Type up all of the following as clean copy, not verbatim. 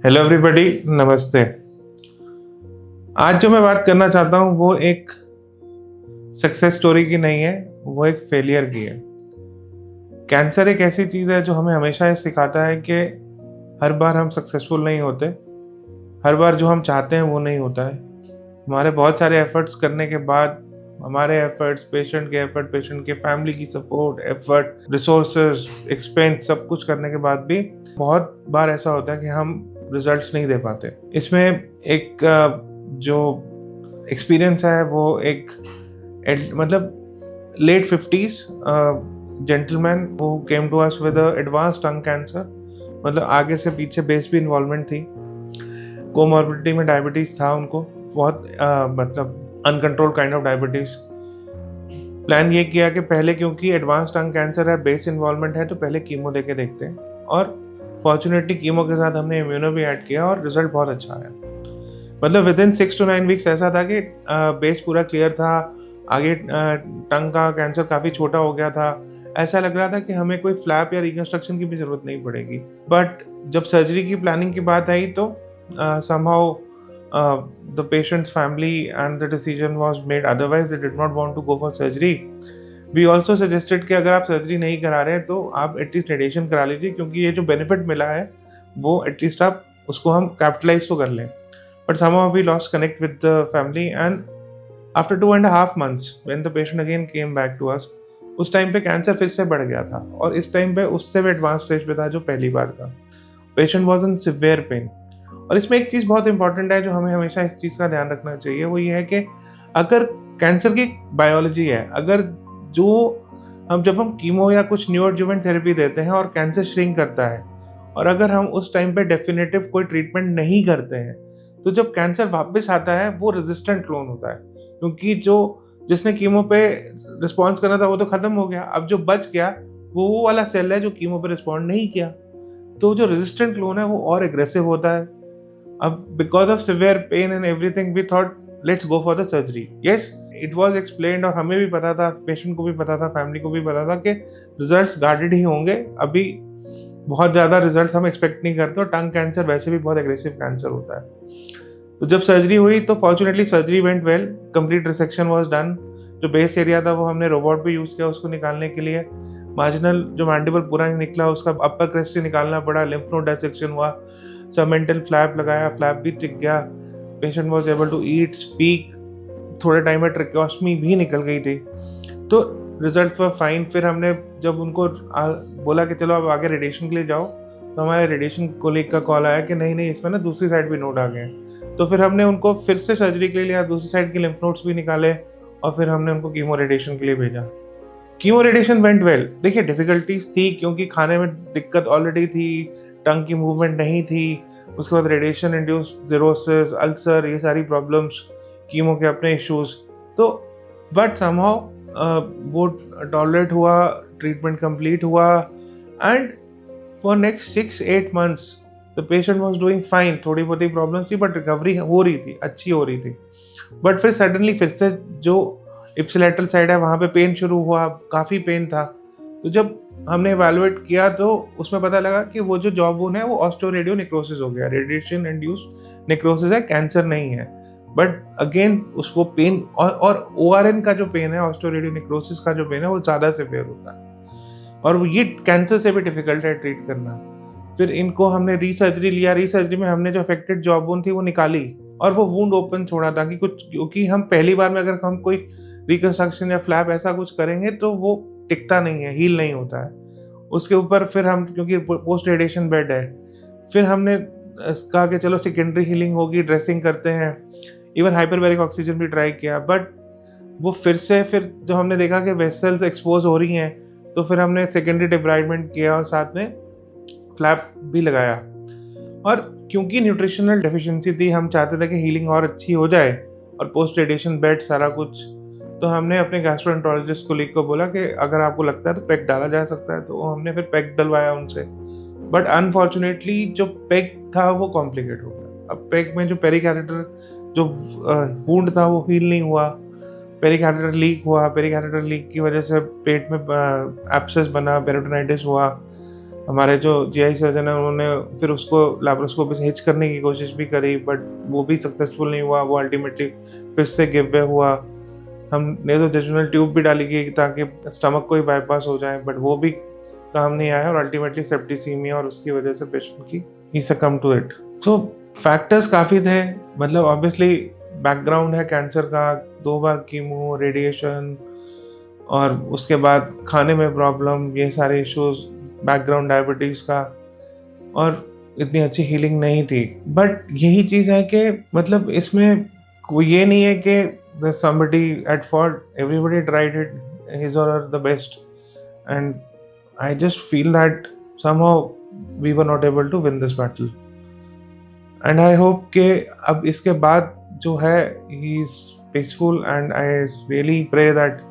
Hello everybody, नमस्ते। आज जो मैं बात करना चाहता हूँ वो एक सक्सेस स्टोरी की नहीं है, वो एक फेलियर की है। कैंसर एक ऐसी चीज़ है जो हमें हमेशा ये सिखाता है कि हर बार हम सक्सेसफुल नहीं होते, हर बार जो हम चाहते हैं वो नहीं होता है। हमारे बहुत सारे एफर्ट्स करने के बाद, हमारे एफर्ट्स, पेशेंट के एफर्ट, पेशेंट के फैमिली की सपोर्ट, एफर्ट, रिसोर्सेज, एक्सपेंस सब कुछ करने के बाद भी बहुत बार ऐसा होता है कि हम रिजल्ट्स नहीं दे पाते। इसमें एक जो एक्सपीरियंस है वो एक मतलब late 50s gentleman who came to us with advance tongue cancer. मतलब आगे से पीछे बेस भी इन्वॉल्वमेंट थी, कोमॉर्बिडिटी में डायबिटीज था उनको, बहुत मतलब uncontrol kind of diabetes. Plan ये किया कि पहले क्योंकि एडवांस टंग कैंसर है, बेस इन्वॉल्वमेंट है, तो पहले कीमो देके देखते हैं। और फॉर्चुनेटली कीमो के साथ हमने इम्यूनो भी ऐड किया और रिजल्ट बहुत अच्छा आया। मतलब विद इन 6 to 9 वीक्स ऐसा था कि बेस पूरा क्लियर था, आगे टंग का कैंसर काफ़ी छोटा हो गया था। ऐसा लग रहा था कि हमें कोई फ्लैप या रिकंस्ट्रक्शन की भी ज़रूरत नहीं पड़ेगी। बट जब सर्जरी की प्लानिंग की बात आई तो somehow the patient's family and the decision was made otherwise. They did not want to go for surgery. We also suggested कि अगर आप सर्जरी नहीं करा रहे हैं तो आप एटलीस्ट रेडिएशन करा लीजिए, क्योंकि ये जो बेनिफिट मिला है वो एटलीस्ट आप उसको हम कैपिटलाइज तो कर लें। But somehow we lost connect with the family, and after 2.5 months when the patient again came back to us, उस टाइम पे कैंसर फिर से बढ़ गया था और इस टाइम पे उससे भी एडवांस स्टेज पे था जो पहली बार था। Patient was in severe pain. और इसमें एक चीज़ बहुत इंपॉर्टेंट है जो हमें हमेशा इस चीज़ का ध्यान रखना चाहिए, वो ये है कि अगर कैंसर की बायोलॉजी है, अगर जब हम कीमो या कुछ न्यू एडजुवेंट थेरेपी देते हैं और कैंसर श्रिंक करता है, और अगर हम उस टाइम पे डेफिनेटिव कोई ट्रीटमेंट नहीं करते हैं, तो जब कैंसर वापस आता है वो रेजिस्टेंट क्लोन होता है, क्योंकि जिसने कीमो पे रिस्पॉन्स करना था वो तो खत्म हो गया। अब जो बच गया वो वाला सेल है जो कीमो पे रिस्पॉन्ड नहीं किया, तो जो रेजिस्टेंट क्लोन है वो और एग्रेसिव होता है। अब because of severe pain and everything we thought let's go for the surgery. Yes, it was explained और हमें भी पता था, पेशेंट को भी पता था, फैमिली को भी पता था कि रिजल्ट्स गार्डेड ही होंगे। अभी बहुत ज़्यादा रिजल्ट्स हम एक्सपेक्ट नहीं करते और टंग कैंसर वैसे भी बहुत एग्रेसिव कैंसर होता है। तो जब सर्जरी हुई तो fortunately surgery went well, complete resection was done. जो बेस एरिया था वो हमने रोबोट भी यूज़ किया उसको निकालने के लिए। मार्जिनल जो मैंडिबल पूरा नहीं निकला, उसका अपर क्रेस्ट ही निकालना पड़ा। लिम्फ नोड डायसेक्शन हुआ, सबमेंटल फ्लैप लगाया, फ्लैप भी टिक गया। Patient was able to eat, speak. थोड़े टाइम में ट्रेकोस्टमी भी निकल गई थी। तो रिजल्ट्स वर फाइन। फिर हमने जब उनको बोला कि चलो अब आगे रेडिएशन के लिए जाओ, तो हमारे रेडिएशन कोलीग का कॉल आया कि नहीं इसमें ना दूसरी साइड भी नोड आ गए हैं। तो फिर हमने उनको फिर से सर्जरी के लिए लिया, दूसरी साइड के लिम्फ नोड्स भी निकाले और फिर हमने उनको कीमो रेडिएशन के लिए भेजा। Chemo radiation went well. देखिए डिफिकल्टीज थी क्योंकि खाने में दिक्कत ऑलरेडी थी, टंग की मूवमेंट नहीं थी, उसके बाद रेडिएशन इंड्यूस जिरोसिस, अल्सर, ये सारी प्रॉब्लम्स, कीमो के अपने इश्यूज। तो बट समहाउ वो टॉलरेट हुआ, ट्रीटमेंट कंप्लीट हुआ, and for next 6-8 months the patient was doing fine. थोड़ी बहुत ही प्रॉब्लम थी बट रिकवरी हो रही थी, अच्छी हो रही थी। बट फिर सडनली फिर से जो इप्सिलैटरल साइड है वहाँ पे पेन शुरू हुआ, काफ़ी पेन था। तो जब हमने इवैल्यूएट किया तो उसमें पता लगा कि वो जो जॉ बोन है वो ऑस्टियोरेडियो नेक्रोसिस हो गया, रेडिएशन इंड्यूस नेक्रोसिस है, कैंसर नहीं है। बट अगेन उसको पेन और ORN का जो पेन है, ऑस्टियोरेडियो नेक्रोसिस का जो पेन है, वो ज़्यादा सिवियर होता है और ये कैंसर से भी डिफिकल्ट है ट्रीट करना। फिर इनको हमने रीसर्जरी लिया। रीसर्जरी में हमने जो अफेक्टेड जॉ बोन थी वो निकाली और वो वुंड ओपन छोड़ा ताकि कुछ, क्योंकि हम पहली बार में अगर हम कोई रिकंस्ट्रक्शन या फ्लैप ऐसा कुछ करेंगे तो वो टिकता नहीं है, हील नहीं होता है। उसके ऊपर फिर हम, क्योंकि पोस्ट रेडिएशन बेड है, फिर हमने कहा कि चलो सेकेंडरी हीलिंग होगी, ड्रेसिंग करते हैं। इवन हाइपरबैरिक ऑक्सीजन भी ट्राई किया, बट वो फिर जो हमने देखा कि वेसल्स एक्सपोज हो रही हैं, तो फिर हमने सेकेंडरी डिब्राइडमेंट किया और साथ में फ्लैप भी लगाया। और क्योंकि न्यूट्रिशनल डेफिशिएंसी थी, हम चाहते थे कि हीलिंग और अच्छी हो जाए और पोस्ट रेडिएशन बेड सारा कुछ। तो हमने अपने गैस्ट्रोएंटरोलॉजिस्ट कोलीग को बोला कि अगर आपको लगता है तो पैक डाला जा सकता है, तो हमने फिर पैक डलवाया उनसे। बट अनफॉर्चुनेटली जो पैक था वो कॉम्प्लिकेट हो गया। अब पैक में जो पेरिकैथेटर जो वुंड था वो हील नहीं हुआ, पेरिकैथेटर लीक हुआ। पेरिकैथेटर लीक की वजह से पेट में एब्सेस बना, पेरिटोनाइटिस हुआ। हमारे जो जीआई सर्जन है उन्होंने फिर उसको लैप्रोस्कोपी से हिच करने की कोशिश भी करी, बट वो भी सक्सेसफुल नहीं हुआ। वो अल्टीमेटली फिर से गिव वे हुआ। हमने तो जजुनल ट्यूब भी डाली गई ताकि स्टमक को ही बाईपास हो जाए, बट वो भी काम नहीं आया और अल्टीमेटली सेप्टिसीमिया और उसकी वजह से पेशेंट की ही सकम टू इट। सो फैक्टर्स काफ़ी थे, मतलब ऑब्वियसली बैकग्राउंड है कैंसर का, 2 बार कीमो, रेडिएशन और उसके बाद खाने में प्रॉब्लम, ये सारे इश्यूज, बैकग्राउंड डायबिटीज़ का, और इतनी अच्छी हीलिंग नहीं थी। बट यही चीज़ है कि मतलब इसमें कोई ये नहीं है कि there's somebody at fault, everybody tried it, his or her the best, and I just feel that somehow we were not able to win this battle, and I hope कि अब इसके बाद जो है he is peaceful, and I really pray that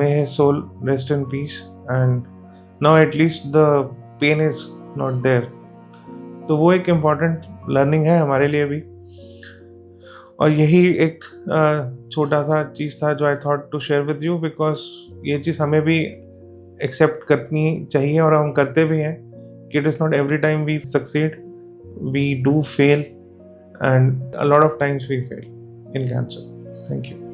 may his soul rest in peace, and now at least the pain is not there. तो वो एक important learning है हमारे लिए भी, और यही एक छोटा सा चीज़ था जो I thought to share with you, because ये चीज़ हमें भी एक्सेप्ट करनी चाहिए और हम करते भी हैं कि it is not every time we succeed, we do fail, and a lot of times we fail in cancer. Thank you.